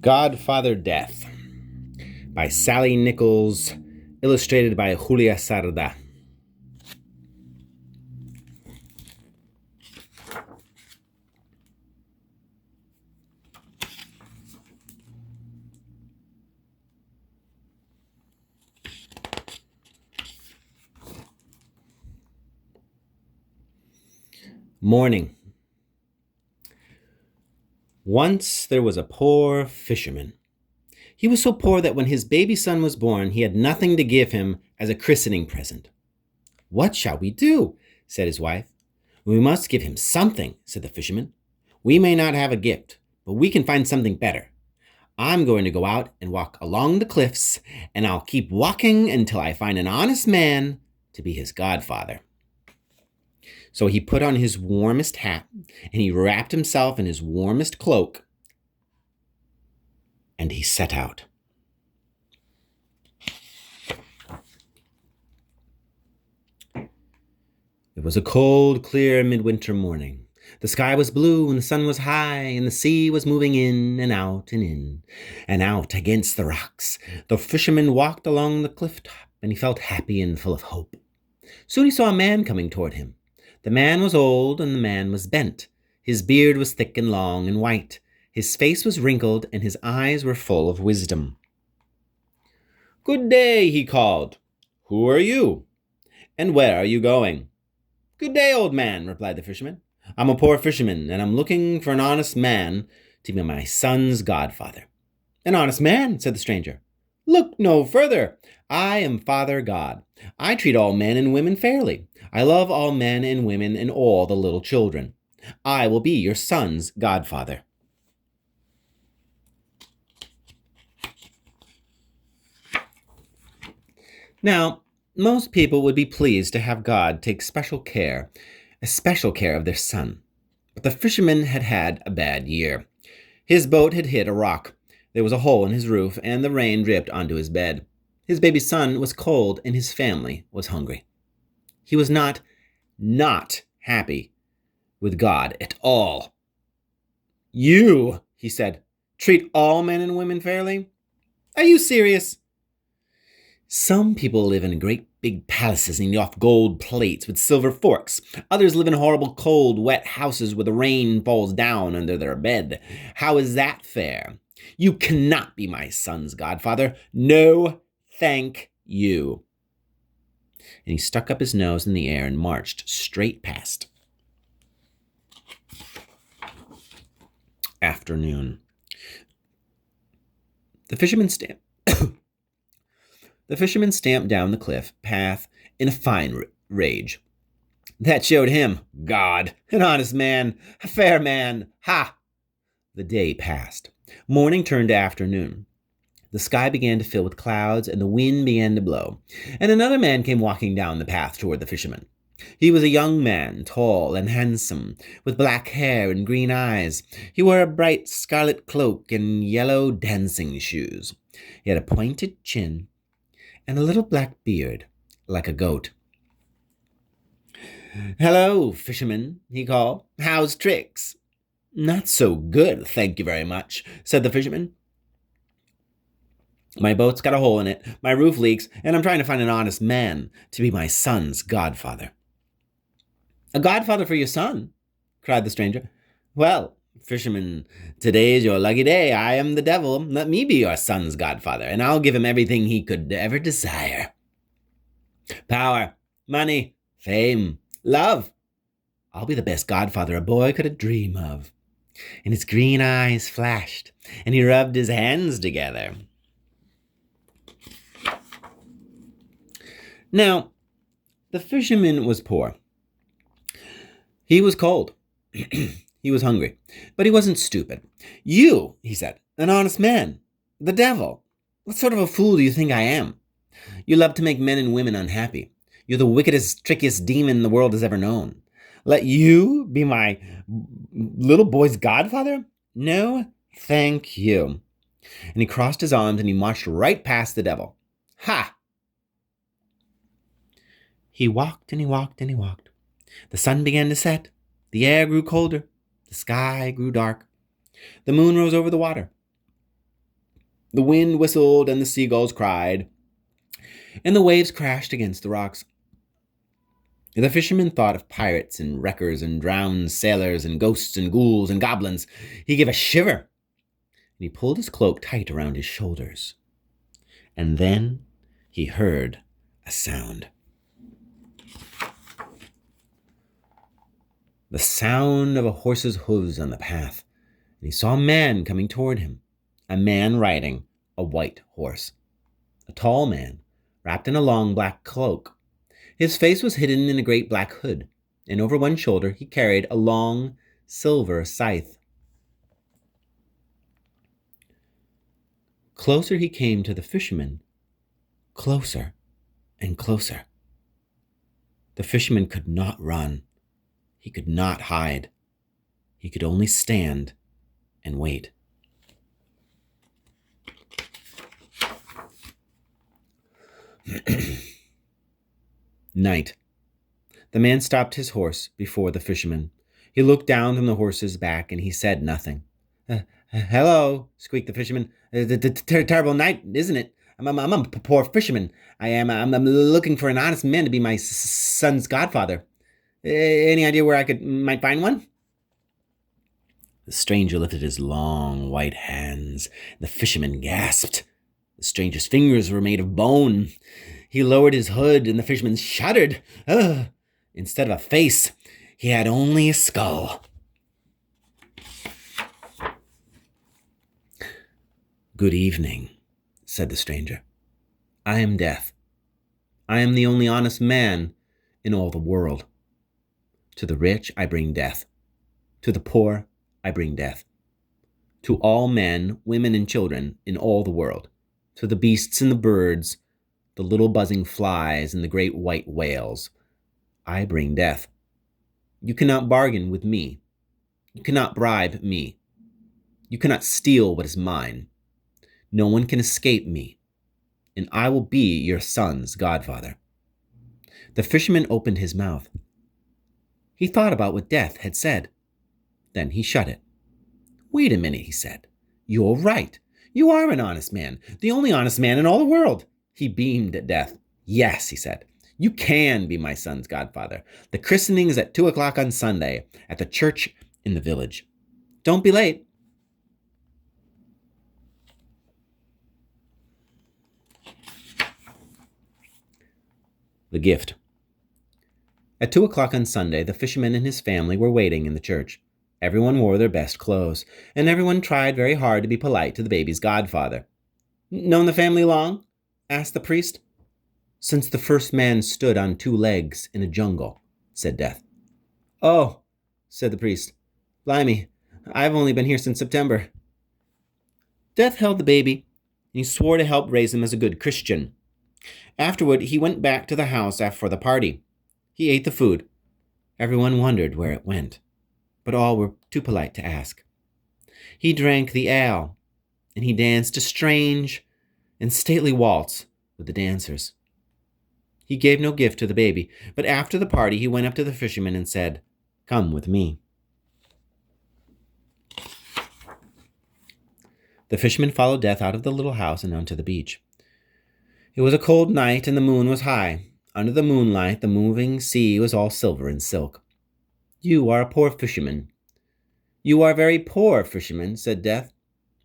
Godfather Death by Sally Nichols, illustrated by Julia Sarda. Morning. Once there was a poor fisherman. He was so poor that when his baby son was born, he had nothing to give him as a christening present. "What shall we do?" said his wife. "We must give him something," said the fisherman. "We may not have a gift, but we can find something better. I'm going to go out and walk along the cliffs, and I'll keep walking until I find an honest man to be his godfather." So he put on his warmest hat, and he wrapped himself in his warmest cloak, and he set out. It was a cold, clear midwinter morning. The sky was blue, and the sun was high, and the sea was moving in and out and in and out against the rocks. The fisherman walked along the cliff top, and he felt happy and full of hope. Soon he saw a man coming toward him. The man was old, and the man was bent. His beard was thick and long and white. His face was wrinkled, and his eyes were full of wisdom. "Good day," he called. "Who are you? And where are you going?" "Good day, old man," replied the fisherman. "I'm a poor fisherman, and I'm looking for an honest man to be my son's godfather." "An honest man," said the stranger. "Look no further. I am Father God. I treat all men and women fairly. I love all men and women and all the little children. I will be your son's godfather." Now, most people would be pleased to have God take especial care of their son. But the fisherman had had a bad year. His boat had hit a rock. There was a hole in his roof, and the rain dripped onto his bed. His baby son was cold, and his family was hungry. He was not happy with God at all. "You," he said, "treat all men and women fairly? Are you serious? Some people live in great big palaces and eat off gold plates with silver forks. Others live in horrible, cold, wet houses where the rain falls down under their bed. How is that fair? You cannot be my son's godfather. No, thank you." And he stuck up his nose in the air and marched straight past. Afternoon. The fisherman stamped down the cliff path in a fine rage. That showed him, God, an honest man, a fair man. Ha! The day passed. Morning turned to afternoon. The sky began to fill with clouds, and the wind began to blow. And another man came walking down the path toward the fisherman. He was a young man, tall and handsome, with black hair and green eyes. He wore a bright scarlet cloak and yellow dancing shoes. He had a pointed chin and a little black beard, like a goat. "Hello, fisherman," he called. "How's tricks?" "Not so good, thank you very much," said the fisherman. "My boat's got a hole in it, my roof leaks, and I'm trying to find an honest man to be my son's godfather." "A godfather for your son?" cried the stranger. "Well, fisherman, today is your lucky day. I am the devil. Let me be your son's godfather, and I'll give him everything he could ever desire. Power, money, fame, love. I'll be the best godfather a boy could dream of." And his green eyes flashed, and he rubbed his hands together. Now, the fisherman was poor. He was cold. He was hungry, but he wasn't stupid. "You," he said, "an honest man. The devil. What sort of a fool do you think I am? You love to make men and women unhappy. You're the wickedest, trickiest demon the world has ever known. Let you be my little boy's godfather? No, thank you." And he crossed his arms and he marched right past the devil. Ha! He walked and he walked and he walked. The sun began to set. The air grew colder. The sky grew dark. The moon rose over the water. The wind whistled and the seagulls cried, and the waves crashed against the rocks. The fisherman thought of pirates and wreckers and drowned sailors and ghosts and ghouls and goblins. He gave a shiver, and he pulled his cloak tight around his shoulders. And then he heard a sound. The sound of a horse's hooves on the path, and he saw a man coming toward him, a man riding a white horse. A tall man, wrapped in a long black cloak. His face was hidden in a great black hood, and over one shoulder he carried a long silver scythe. Closer he came to the fisherman, closer and closer. The fisherman could not run. He could not hide. He could only stand and wait. Night. The man stopped his horse before the fisherman. He looked down from the horse's back and he said nothing. Hello, squeaked the fisherman. Terrible night, isn't it? I'm a poor fisherman. I'm looking for an honest man to be my son's godfather. Any idea where I might find one? The stranger lifted his long white hands. The fisherman gasped. The stranger's fingers were made of bone. He lowered his hood, and the fisherman shuddered. Instead of a face, he had only a skull. Good evening, said the stranger. I am Death. I am the only honest man in all the world. To the rich I bring death. To the poor I bring death. To all men, women, and children in all the world. To the beasts and the birds, the little buzzing flies and the great white whales, I bring death. You cannot bargain with me. You cannot bribe me. You cannot steal what is mine. No one can escape me, and I will be your son's godfather. The fisherman opened his mouth. He thought about what Death had said. Then he shut it. Wait a minute, he said. You're right. You are an honest man, the only honest man in all the world. He beamed at Death. Yes, he said. You can be my son's godfather. The christening is at 2:00 on Sunday at the church in the village. Don't be late. The gift. At 2:00 on Sunday, the fisherman and his family were waiting in the church. Everyone wore their best clothes, and everyone tried very hard to be polite to the baby's godfather. Known the family long? Asked the priest. Since the first man stood on 2 legs in a jungle, said Death. Oh, said the priest. Blimey, I've only been here since September. Death held the baby, and he swore to help raise him as a good Christian. Afterward, he went back to the house for the party. He ate the food. Everyone wondered where it went, but all were too polite to ask. He drank the ale, and he danced a strange and stately waltz with the dancers. He gave no gift to the baby, but after the party he went up to the fisherman and said, Come with me. The fisherman followed Death out of the little house and onto the beach. It was a cold night and the moon was high. Under the moonlight, the moving sea was all silver and silk. You are a poor fisherman. You are very poor, fisherman, said Death.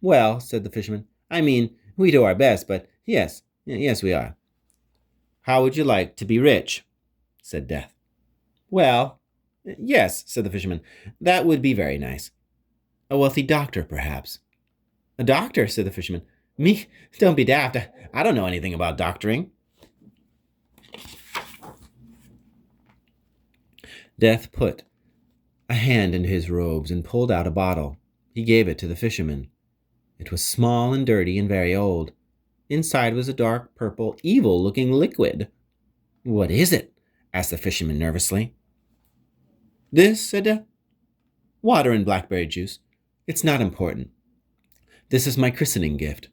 Well, said the fisherman, I mean, we do our best, but yes, we are. How would you like to be rich? Said Death. Well, yes, said the fisherman, that would be very nice. A wealthy doctor, perhaps. A doctor, said the fisherman. Me? Don't be daft. I don't know anything about doctoring. Death put a hand into his robes and pulled out a bottle. He gave it to the fisherman. It was small and dirty and very old. Inside was a dark purple, evil-looking liquid. What is it? Asked the fisherman nervously. This, said Death. Water and blackberry juice. It's not important. This is my christening gift.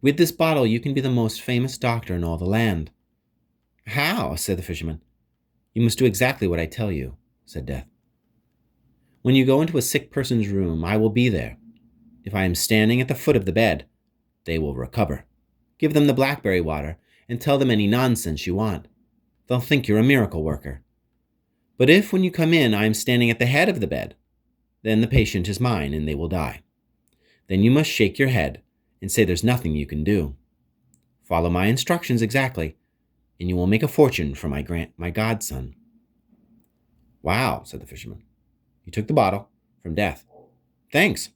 With this bottle you can be the most famous doctor in all the land. How? Said the fisherman. You must do exactly what I tell you, said Death. When you go into a sick person's room, I will be there. If I am standing at the foot of the bed, They will recover. Give them the blackberry water and tell them any nonsense you want. They'll think you're a miracle worker. But if, when you come in, I am standing at the head of the bed, then the patient is mine and they will die. Then you must shake your head and say there's nothing you can do. Follow my instructions exactly, and you will make a fortune for my godson." "Wow," said the fisherman. He took the bottle from Death. "Thanks."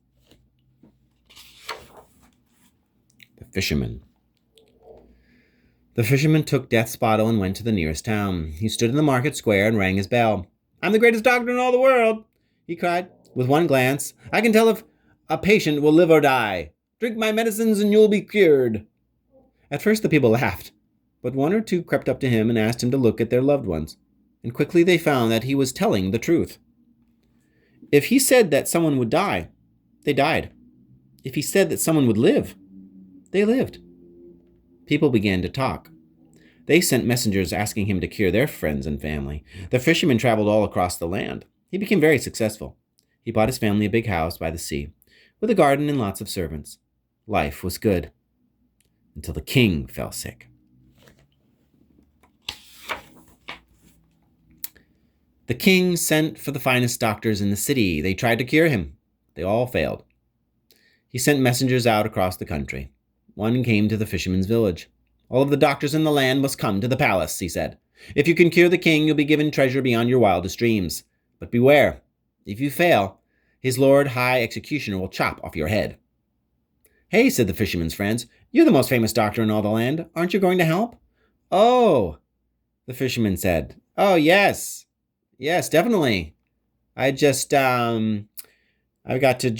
The fisherman. The fisherman took Death's bottle and went to the nearest town. He stood in the market square and rang his bell. "I'm the greatest doctor in all the world," he cried. "With one glance, I can tell if a patient will live or die. Drink my medicines and you'll be cured." At first the people laughed, but one or two crept up to him and asked him to look at their loved ones, and quickly they found that he was telling the truth. If he said that someone would die, they died. If he said that someone would live, they lived. People began to talk. They sent messengers asking him to cure their friends and family. The fisherman traveled all across the land. He became very successful. He bought his family a big house by the sea, with a garden and lots of servants. Life was good, until the king fell sick. The king sent for the finest doctors in the city. They tried to cure him. They all failed. He sent messengers out across the country. One came to the fisherman's village. "All of the doctors in the land must come to the palace," he said. "If you can cure the king, you'll be given treasure beyond your wildest dreams. But beware, if you fail, his lord high executioner will chop off your head." "Hey," said the fisherman's friends, "you're the most famous doctor in all the land. Aren't you going to help?" "Oh," the fisherman said. "Oh, yes. Yes, definitely. I've got to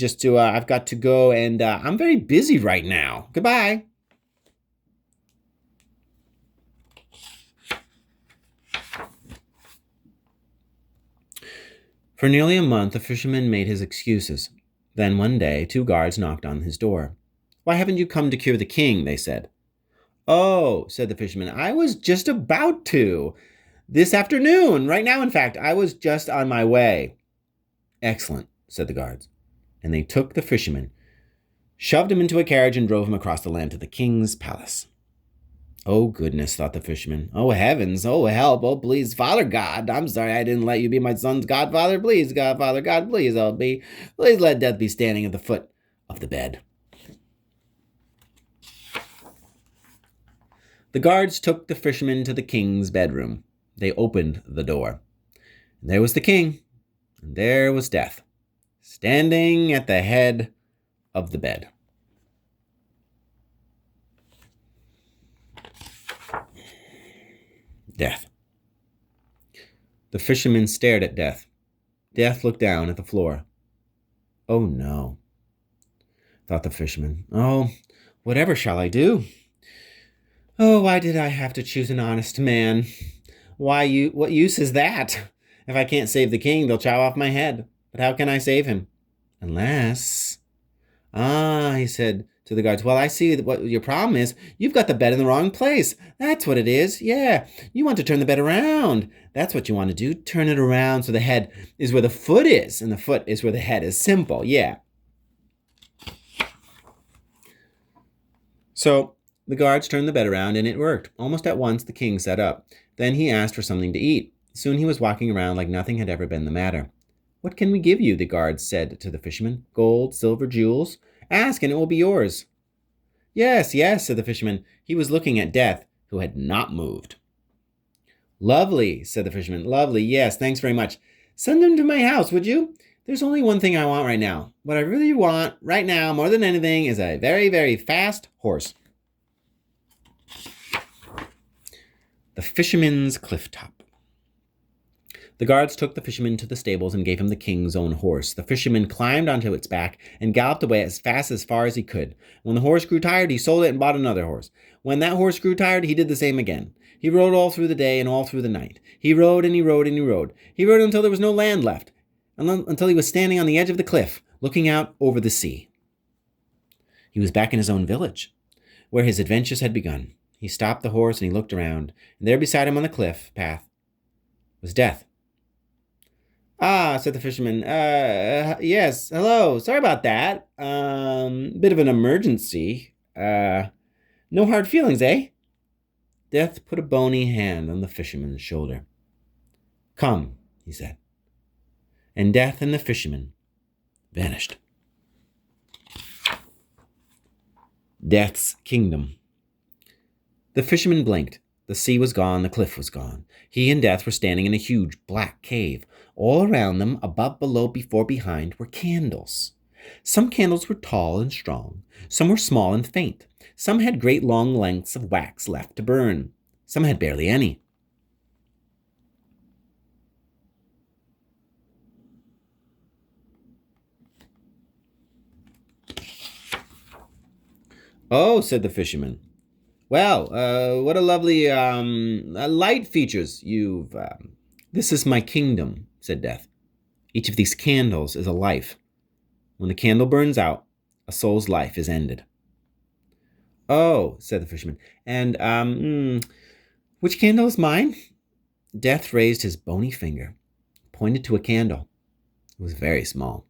go, and I'm very busy right now. Goodbye." For nearly a month, the fisherman made his excuses. Then one day, 2 guards knocked on his door. "Why haven't you come to cure the king?" they said. "Oh," said the fisherman, "I was just about to. This afternoon, right now, in fact, I was just on my way." "Excellent," said the guards. And they took the fisherman, shoved him into a carriage, and drove him across the land to the king's palace. "Oh, goodness," thought the fisherman. "Oh, heavens. Oh, help. Oh, please, Father God. I'm sorry I didn't let you be my son's godfather. Please, Godfather God, please help me. Please let Death be standing at the foot of the bed." The guards took the fisherman to the king's bedroom. They opened the door. And there was the king, and there was Death, standing at the head of the bed. Death. The fisherman stared at Death. Death looked down at the floor. "Oh, no," thought the fisherman. "Oh, whatever shall I do? Oh, why did I have to choose an honest man? What use is that? If I can't save the king, they'll chop off my head. But how can I save him? Unless..." "Ah," he said to the guards. "Well, I see what your problem is. You've got the bed in the wrong place. That's what it is. Yeah, you want to turn the bed around. That's what you want to do. Turn it around so the head is where the foot is, and the foot is where the head is. Simple, yeah." So the guards turned the bed around, and it worked. Almost at once, the king sat up. Then he asked for something to eat. Soon he was walking around like nothing had ever been the matter. "What can we give you?" the guards said to the fisherman. "Gold, silver, jewels? Ask, and it will be yours." "Yes, yes," said the fisherman. He was looking at Death, who had not moved. "Lovely," said the fisherman. "Lovely, yes, thanks very much. Send them to my house, would you? There's only one thing I want right now. What I really want right now, more than anything, is a very, very fast horse." The fisherman's cliff top. The guards took the fisherman to the stables and gave him the king's own horse. The fisherman climbed onto its back and galloped away as far as he could. When the horse grew tired, he sold it and bought another horse. When that horse grew tired, he did the same again. He rode all through the day and all through the night. He rode and he rode and he rode. He rode until there was no land left, until he was standing on the edge of the cliff, looking out over the sea. He was back in his own village, where his adventures had begun. He stopped the horse and he looked around, and there beside him on the cliff path was Death. "Ah," said the fisherman. Yes, hello. Sorry about that. Bit of an emergency. No hard feelings, eh? Death put a bony hand on the fisherman's shoulder. Come, he said. And Death and the fisherman vanished. Death's kingdom. The fisherman blinked. The sea was gone, the cliff was gone. He and Death were standing in a huge black cave. All around them, above, below, before, behind, were candles. Some candles were tall and strong. Some were small and faint. Some had great long lengths of wax left to burn. Some had barely any. Oh, said the fisherman. Well, what a lovely light features you've... This is my kingdom, said Death. Each of these candles is a life. When the candle burns out, a soul's life is ended. Oh, said the fisherman, and, which candle is mine? Death raised his bony finger, pointed to a candle. It was very small.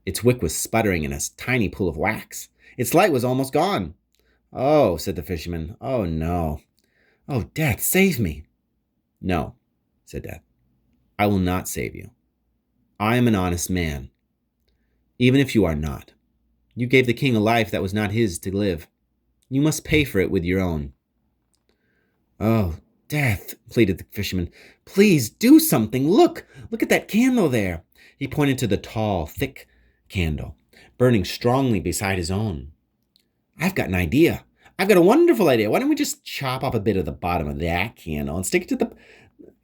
Its wick was sputtering in a tiny pool of wax. Its light was almost gone. Oh, said the fisherman, oh no. Oh, Death, save me. No, said Death, I will not save you. I am an honest man. Even if you are not. You gave the king a life that was not his to live. You must pay for it with your own. Oh, Death, pleaded the fisherman. Please do something. Look at that candle there. He pointed to the tall, thick candle, burning strongly beside his own. I've got an idea. I've got a wonderful idea. Why don't we just chop off a bit of the bottom of that candle and stick it to the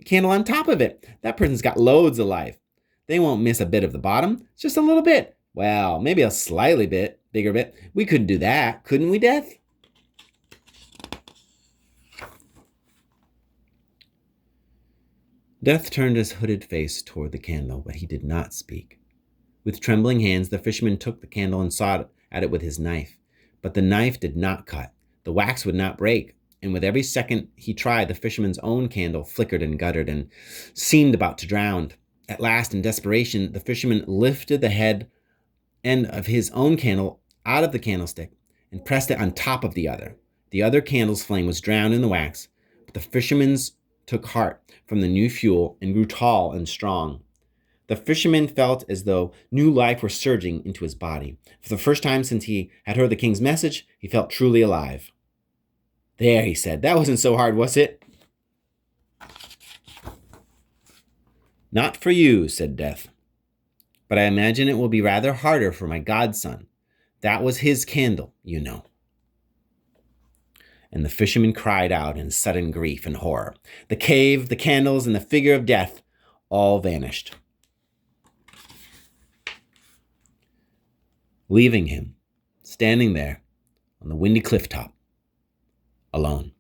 candle on top of it? That person's got loads of life. They won't miss a bit of the bottom. It's just a little bit. Well, maybe a slightly bigger bit. We couldn't do that, couldn't we, Death? Death turned his hooded face toward the candle, but he did not speak. With trembling hands, the fisherman took the candle and sawed at it with his knife. But the knife did not cut. The wax would not break, and with every second he tried, the fisherman's own candle flickered and guttered and seemed about to drown. At last, in desperation, the fisherman lifted the end of his own candle out of the candlestick and pressed it on top of the other. The other candle's flame was drowned in the wax, but the fisherman's took heart from the new fuel and grew tall and strong. The fisherman felt as though new life were surging into his body. For the first time since he had heard the king's message, he felt truly alive. There, he said, that wasn't so hard, was it? Not for you, said Death. But I imagine it will be rather harder for my godson. That was his candle, you know. And the fisherman cried out in sudden grief and horror. The cave, the candles, and the figure of Death all vanished, leaving him standing there on the windy cliff top, alone.